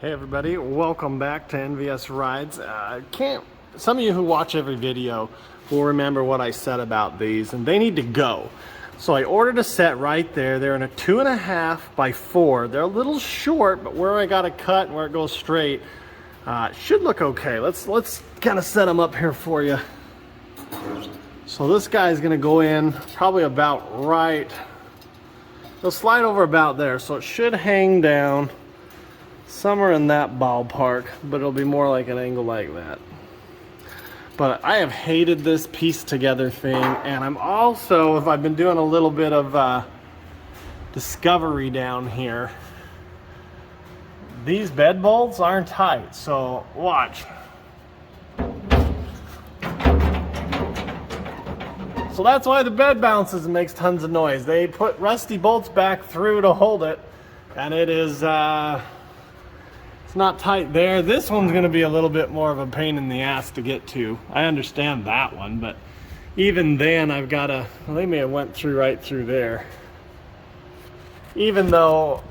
Hey everybody, welcome back to NVS Rides. Some of you who watch every video will remember what I said about these, and they need to go. So I ordered a set right there. They're in a 2.5 by 4. They're a little short, but where I got a cut and where it goes straight, should look okay. Let's kind of set them up here for you. So this guy's gonna go in probably about right. They'll slide over about there, so it should hang down somewhere in that ballpark, but it'll be more like an angle like that. But I have hated this piece together thing, and I've been doing a little bit of discovery down here. These bed bolts aren't tight, so watch. So that's why the bed bounces and makes tons of noise. They put rusty bolts back through to hold it, and it is it's not tight there. This one's going to be a little bit more of a pain in the ass to get to. I understand that one, but even then I've got to, well, they may have went through right through there. Even though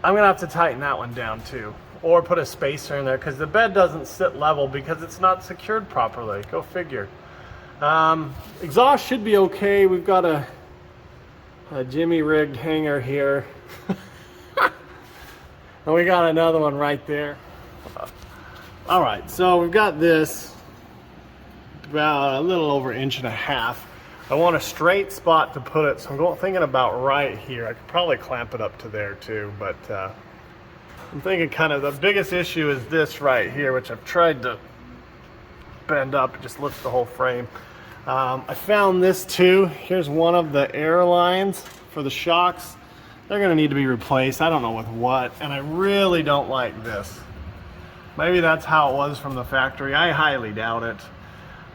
I'm going to have to tighten that one down too, or put a spacer in there, because the bed doesn't sit level because it's not secured properly. Go figure. Exhaust should be okay. We've got a Jimmy rigged hanger here. And we got another one right there. All right, so we've got this about a little over 1.5 inches. I want a straight spot to put it, so I'm thinking about right here. I could probably clamp it up to there too, but I'm thinking kind of the biggest issue is this right here, which I've tried to bend up. It just lifts the whole frame. I found this too. Here's one of the air lines for the shocks. They're going to need to be replaced. I don't know with what, and I really don't like this. Maybe that's how it was from the factory. I highly doubt it.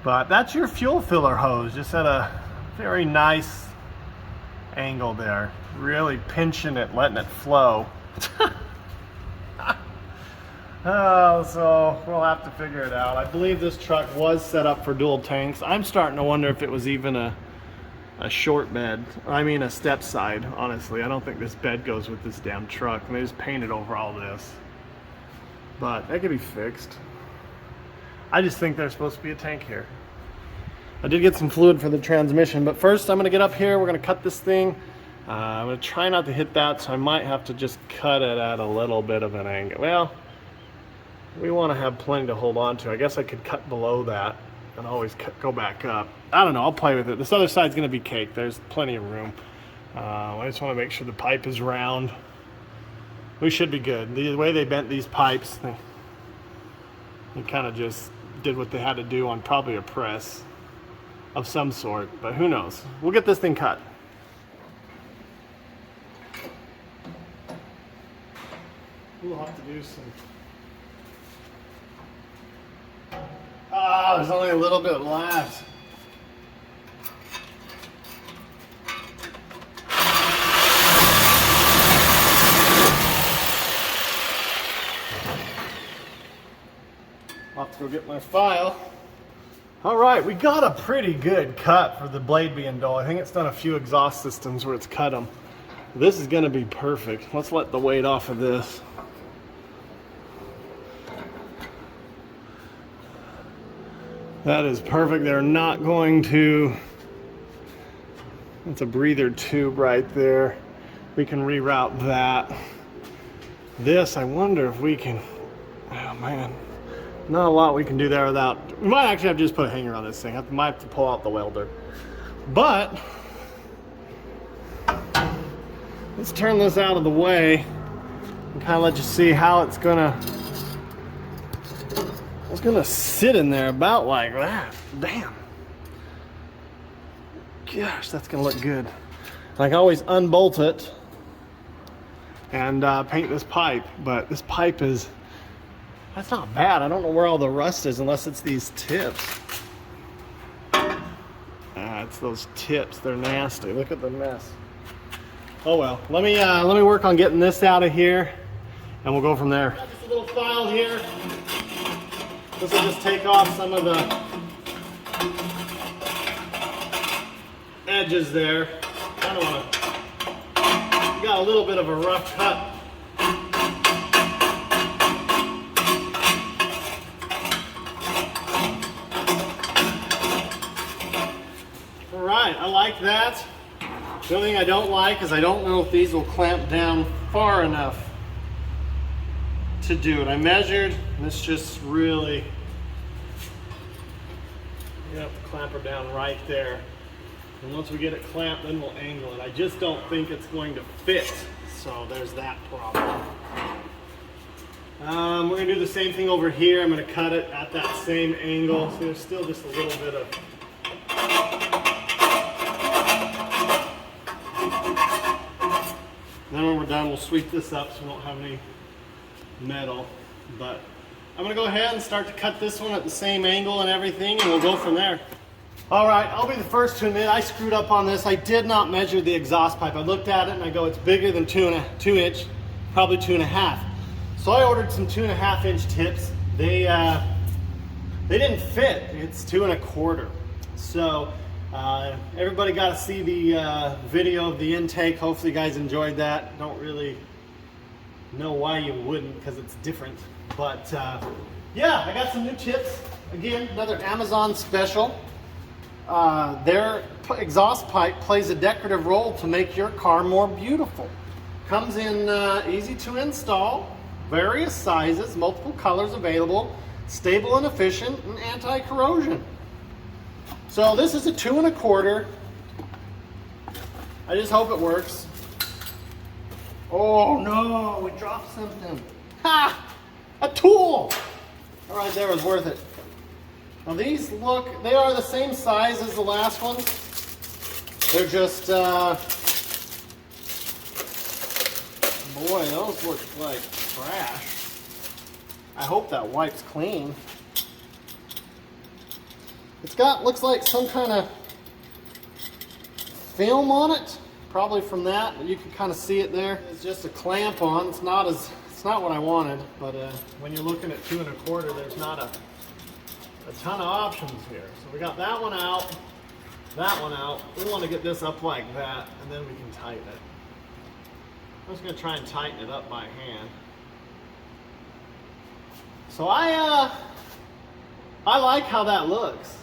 But that's your fuel filler hose, just at a very nice angle there. Really pinching it, letting it flow. So we'll have to figure it out. I believe this truck was set up for dual tanks. I'm starting to wonder if it was even a short bed. I mean a step side, honestly. I don't think this bed goes with this damn truck. They just painted over all this. But that could be fixed. I just think there's supposed to be a tank here. I did get some fluid for the transmission, but first I'm gonna get up here. We're gonna cut this thing. I'm gonna try not to hit that, so I might have to just cut it at a little bit of an angle. Well, we want to have plenty to hold on to. I guess I could cut below that and always go back up. I don't know, I'll play with it. This other side's gonna be cake. There's plenty of room. I just want to make sure the pipe is round. We should be good. The way they bent these pipes, they kind of just did what they had to do on probably a press of some sort, but who knows. We'll get this thing cut. We'll have to do some. There's only a little bit left. I'll have to go get my file. All right, we got a pretty good cut for the blade being dull. I think it's done a few exhaust systems where it's cut them. This is gonna be perfect. Let's let the weight off of this. That is perfect. They're not going to, it's a breather tube right there. We can reroute that. This, I wonder if we can, oh man, not a lot we can do there without, we might actually have to just put a hanger on this thing. Might have to pull out the welder. But, let's turn this out of the way and kind of let you see how it's gonna sit in there about like that. Damn. Gosh, that's gonna look good. I can always unbolt it and paint this pipe, but this pipe is, that's not bad. I don't know where all the rust is unless it's these tips. It's those tips, they're nasty. Look at the mess. Oh well, let me work on getting this out of here and we'll go from there. Just a little file here. This will just take off some of the edges there. Kind of want to, got a little bit of a rough cut like that. The only thing I don't like is I don't know if these will clamp down far enough to do it. I measured, and it's just really, you have to clamp her down right there. And once we get it clamped, then we'll angle it. I just don't think it's going to fit, so there's that problem. We're going to do the same thing over here. I'm going to cut it at that same angle. So there's still just a little bit of... Then when we're done, we'll sweep this up so we don't have any metal. But I'm going to go ahead and start to cut this one at the same angle and everything, and we'll go from there. All right, I'll be the first to admit I screwed up on this. I did not measure the exhaust pipe. I looked at it and I go, it's bigger than 2 inch, probably 2.5. So I ordered some 2.5 inch tips. They didn't fit. It's 2 1/4. So everybody got to see the video of the intake. Hopefully you guys enjoyed that. Don't really know why you wouldn't, because it's different. But yeah, I got some new tips. Again, another Amazon special. Their exhaust pipe plays a decorative role to make your car more beautiful. Comes in easy to install, various sizes, multiple colors available, stable and efficient, and anti-corrosion. So this is a 2 1/4. I just hope it works. Oh no, we dropped something. Ha! A tool! All right, that was worth it. Now these look, they are the same size as the last one. They're just, boy, those look like trash. I hope that wipes clean. It's got, looks like some kind of film on it, probably from that, but you can kind of see it there. It's just a clamp on. It's not what I wanted, but when you're looking at 2 1/4, there's not a ton of options here. So we got that one out, that one out. We want to get this up like that, and then we can tighten it. I'm just going to try and tighten it up by hand. So I like how that looks.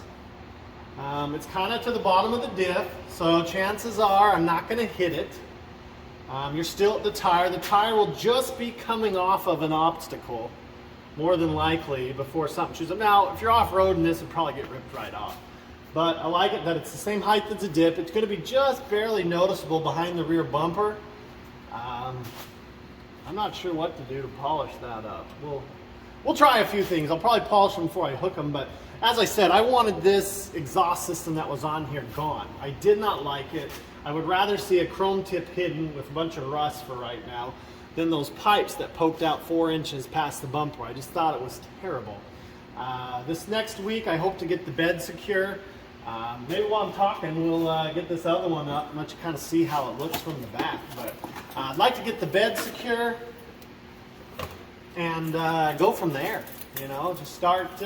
It's kind of to the bottom of the diff, so chances are I'm not going to hit it. You're still at the tire. The tire will just be coming off of an obstacle, more than likely, before something shoots up. Now, if you're off-roading this, it'll probably get ripped right off. But I like it that it's the same height as the dip. It's going to be just barely noticeable behind the rear bumper. I'm not sure what to do to polish that up. We'll try a few things. I'll probably polish them before I hook them, but as I said, I wanted this exhaust system that was on here gone. I did not like it. I would rather see a chrome tip hidden with a bunch of rust for right now than those pipes that poked out 4 inches past the bumper. I just thought it was terrible. This next week, I hope to get the bed secure. Maybe while I'm talking, we'll get this other one up and let you kind of see how it looks from the back. But I'd like to get the bed secure and go from there. You know, just start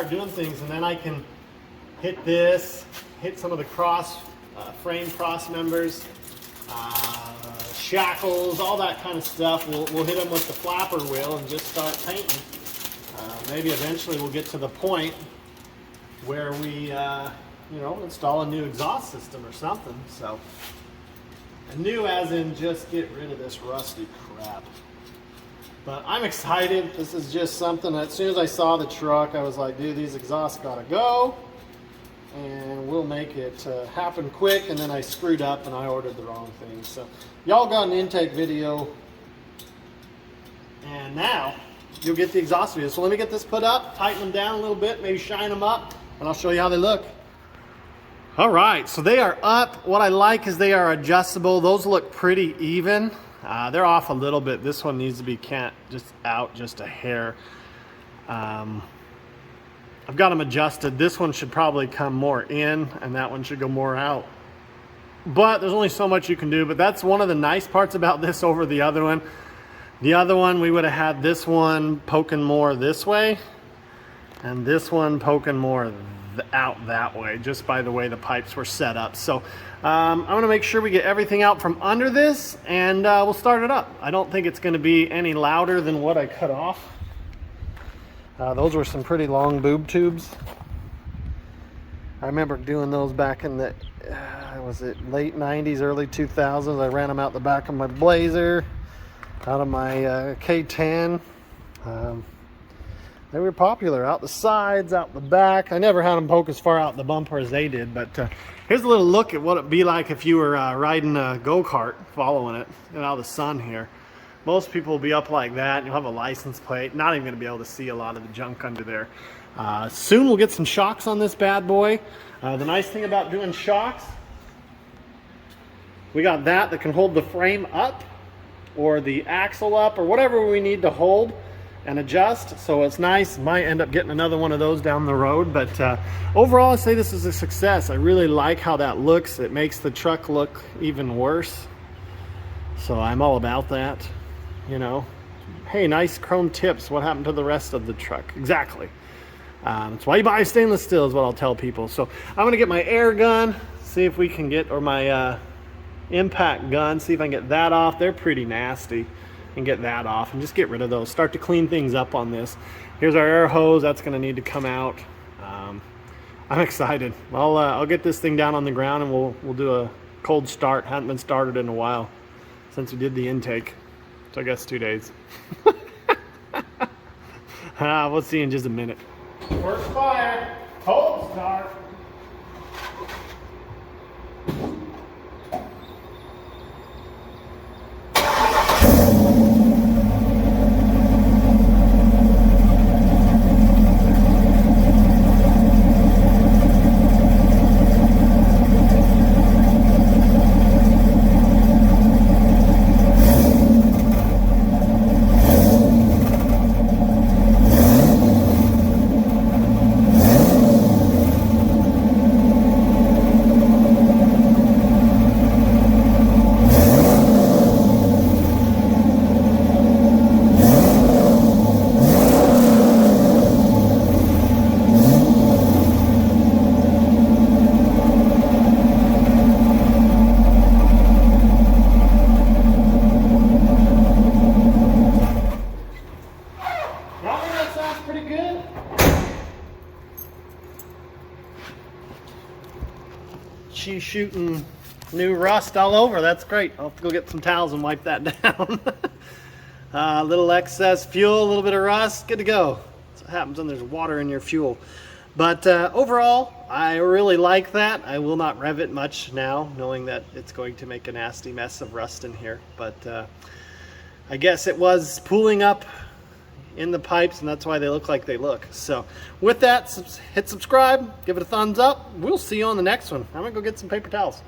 doing things, and then I can hit this, hit some of the frame cross members, shackles, all that kind of stuff. We'll hit them with the flapper wheel and just start painting. Maybe eventually we'll get to the point where we, you know, install a new exhaust system or something. So, new as in just get rid of this rusty crap. But I'm excited. This is just something that as soon as I saw the truck, I was like, dude, these exhausts gotta go. And we'll make it happen quick. And then I screwed up and I ordered the wrong thing. So y'all got an intake video. And now you'll get the exhaust video. So let me get this put up, tighten them down a little bit, maybe shine them up, and I'll show you how they look. All right, so they are up. What I like is they are adjustable. Those look pretty even. They're off a little bit. This one needs to be out just a hair. I've got them adjusted. This one should probably come more in, and that one should go more out. But there's only so much you can do. But that's one of the nice parts about this over the other one. The other one, we would have had this one poking more this way, and this one poking more out that way, just by the way the pipes were set up. So I'm going to make sure we get everything out from under this, and we'll start it up. I don't think it's going to be any louder than what I cut off. Those were some pretty long boob tubes. I remember doing those back in the was it late 90s, early 2000s. I ran them out the back of my Blazer, out of my K10. They were popular out the sides, out the back. I never had them poke as far out the bumper as they did, but here's a little look at what it'd be like if you were riding a go-kart, following it out of the sun here. Most people will be up like that, and you'll have a license plate. Not even going to be able to see a lot of the junk under there. Soon we'll get some shocks on this bad boy. The nice thing about doing shocks, we got that can hold the frame up or the axle up or whatever we need to hold and adjust, so it's nice. Might end up getting another one of those down the road, but overall I say this is a success. I really like how that looks. It makes the truck look even worse, so I'm all about that. You know, hey, nice chrome tips. What happened to the rest of the truck? Exactly. That's why you buy stainless steel, is what I'll tell people. So I'm gonna get my air gun, see if we can get, or my impact gun, see if I can get that off. They're pretty nasty. And get that off and just get rid of those. Start to clean things up on this. Here's our air hose. That's gonna need to come out. I'm excited. I'll get this thing down on the ground and we'll do a cold start. Hadn't been started in a while since we did the intake. So I guess 2 days. We'll see in just a minute. First fire, cold start. She's shooting new rust all over. That's great. I'll have to go get some towels and wipe that down. A little excess fuel, a little bit of rust, good to go. That's what happens when there's water in your fuel. But overall, I really like that. I will not rev it much now, knowing that it's going to make a nasty mess of rust in here. But I guess it was pooling up in the pipes, and that's why they look like they look. So with that, hit subscribe, give it a thumbs up. We'll see you on the next one. I'm gonna go get some paper towels.